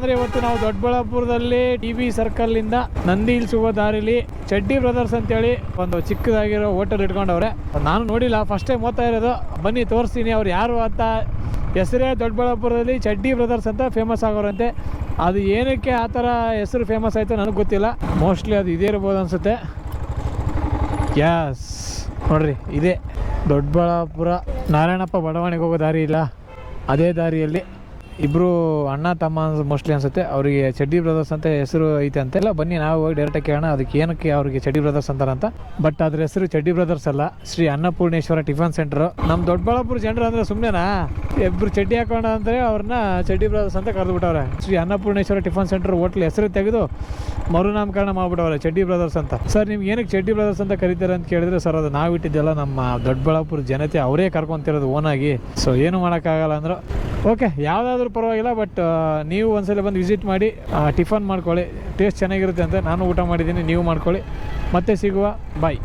ಅಂದರೆ ಇವತ್ತು ನಾವು ದೊಡ್ಡಬಳ್ಳಾಪುರದಲ್ಲಿ ಟಿ.ಬಿ. ಸರ್ಕಲಿಂದ ನಂದಿ ಹಿಲ್ಸ್ ಹೋಗೋ ದಾರಿಲಿ ಚಡ್ಡಿ ಬ್ರದರ್ಸ್ ಅಂತೇಳಿ ಒಂದು ಚಿಕ್ಕದಾಗಿರೋ ಹೋಟೆಲ್ ಇಟ್ಕೊಂಡವ್ರೆ. ನಾನು ನೋಡಿಲ್ಲ, ಫಸ್ಟ್ ಟೈಮ್ ಓದ್ತಾ ಇರೋದು. ಬನ್ನಿ ತೋರಿಸ್ತೀನಿ ಅವ್ರು ಯಾರು ಅಂತ. ಹೆಸರೇ ದೊಡ್ಡಬಳ್ಳಾಪುರದಲ್ಲಿ ಚಡ್ಡಿ ಬ್ರದರ್ಸ್ ಅಂತ ಫೇಮಸ್ ಆಗೋರಂತೆ. ಅದು ಏನಕ್ಕೆ ಆ ಥರ ಹೆಸರು ಫೇಮಸ್ ಆಯಿತು ನನಗೆ ಗೊತ್ತಿಲ್ಲ. ಮೋಸ್ಟ್ಲಿ ಅದು ಇದೇ ಇರ್ಬೋದು ಅನಿಸುತ್ತೆ. ಗ್ಯಾಸ್ ನೋಡ್ರಿ, ಇದೇ ದೊಡ್ಡಬಳ್ಳಾಪುರ ನಾರಾಯಣಪ್ಪ ಬಡಾವಣೆಗೆ ಹೋಗೋ ದಾರಿ ಇಲ್ಲ, ಅದೇ ದಾರಿಯಲ್ಲಿ ಇಬ್ಬರು ಅಣ್ಣ ತಮ್ಮ ಮೋಸ್ಟ್ಲಿ ಅನಿಸುತ್ತೆ. ಅವರಿಗೆ ಚಡ್ಡಿ ಬ್ರದರ್ಸ್ ಅಂತ ಹೆಸರು ಐತೆ ಅಂತೆಲ್ಲ. ಬನ್ನಿ ನಾವು ಹೋಗಿ ಡೈರೆಕ್ಟಾಗಿ ಕೇಳೋಣ ಅದಕ್ಕೆ ಏನಕ್ಕೆ ಅವ್ರಿಗೆ ಚಡ್ಡಿ ಬ್ರದರ್ಸ್ ಅಂತಾರಂತ. ಬಟ್ ಅದ್ರ ಹೆಸರು ಚಡ್ಡಿ ಬ್ರದರ್ಸ್ ಅಲ್ಲ, ಶ್ರೀ ಅನ್ನಪೂರ್ಣೇಶ್ವರ ಟಿಫನ್ ಸೆಂಟ್ರು. ನಮ್ಮ ದೊಡ್ಡಬಳ್ಳಾಪುರ ಜನರು ಅಂದರೆ ಸುಮ್ಮನೆನಾ, ಇಬ್ಬರು ಚಡ್ಡಿ ಹಾಕೋಣ ಅಂದರೆ ಅವ್ರನ್ನ ಚಡ್ಡಿ ಬ್ರದರ್ಸ್ ಅಂತ ಕರೆದುಬಿಟ್ಟವ್ರೆ. Shri Annapoorneshwara tiffin centre hotel ಹೆಸರು ತೆಗೆದು ಮರುನಾಮಕರಣ ಮಾಡಿಬಿಟ್ಟವ್ರೆ ಚಡ್ಡಿ ಬ್ರದರ್ಸ್ ಅಂತ. ಸರ್ ನಿಮ್ಗೆ ಏನಕ್ಕೆ ಚಡ್ಡಿ ಬ್ರದರ್ಸ್ ಅಂತ ಕರೀತಾರೆ ಅಂತ ಕೇಳಿದ್ರೆ, ಸರ್ ಅದು ನಾವು ಇಟ್ಟಿದ್ದೆಲ್ಲ ನಮ್ಮ ದೊಡ್ಡಬಳ್ಳಾಪುರ ಜನತೆ ಅವರೇ ಕರ್ಕೊತಿರೋದು ಓನಾಗಿ. ಸೊ ಏನು ಮಾಡೋಕ್ಕಾಗಲ್ಲ ಅಂದರು. ಓಕೆ, ಯಾವುದಾದ್ರೂ ಪರವಾಗಿಲ್ಲ, ಬಟ್ ನೀವು ಒಂದ್ಸಲ ಬಂದು ವಿಸಿಟ್ ಮಾಡಿ ಟಿಫನ್ ಮಾಡ್ಕೊಳ್ಳಿ. ಟೇಸ್ಟ್ ಚೆನ್ನಾಗಿರುತ್ತೆ ಅಂತ ನಾನು ಊಟ ಮಾಡಿದ್ದೀನಿ, ನೀವು ಮಾಡ್ಕೊಳ್ಳಿ. ಮತ್ತೆ ಸಿಗುವ, ಬಾಯ್.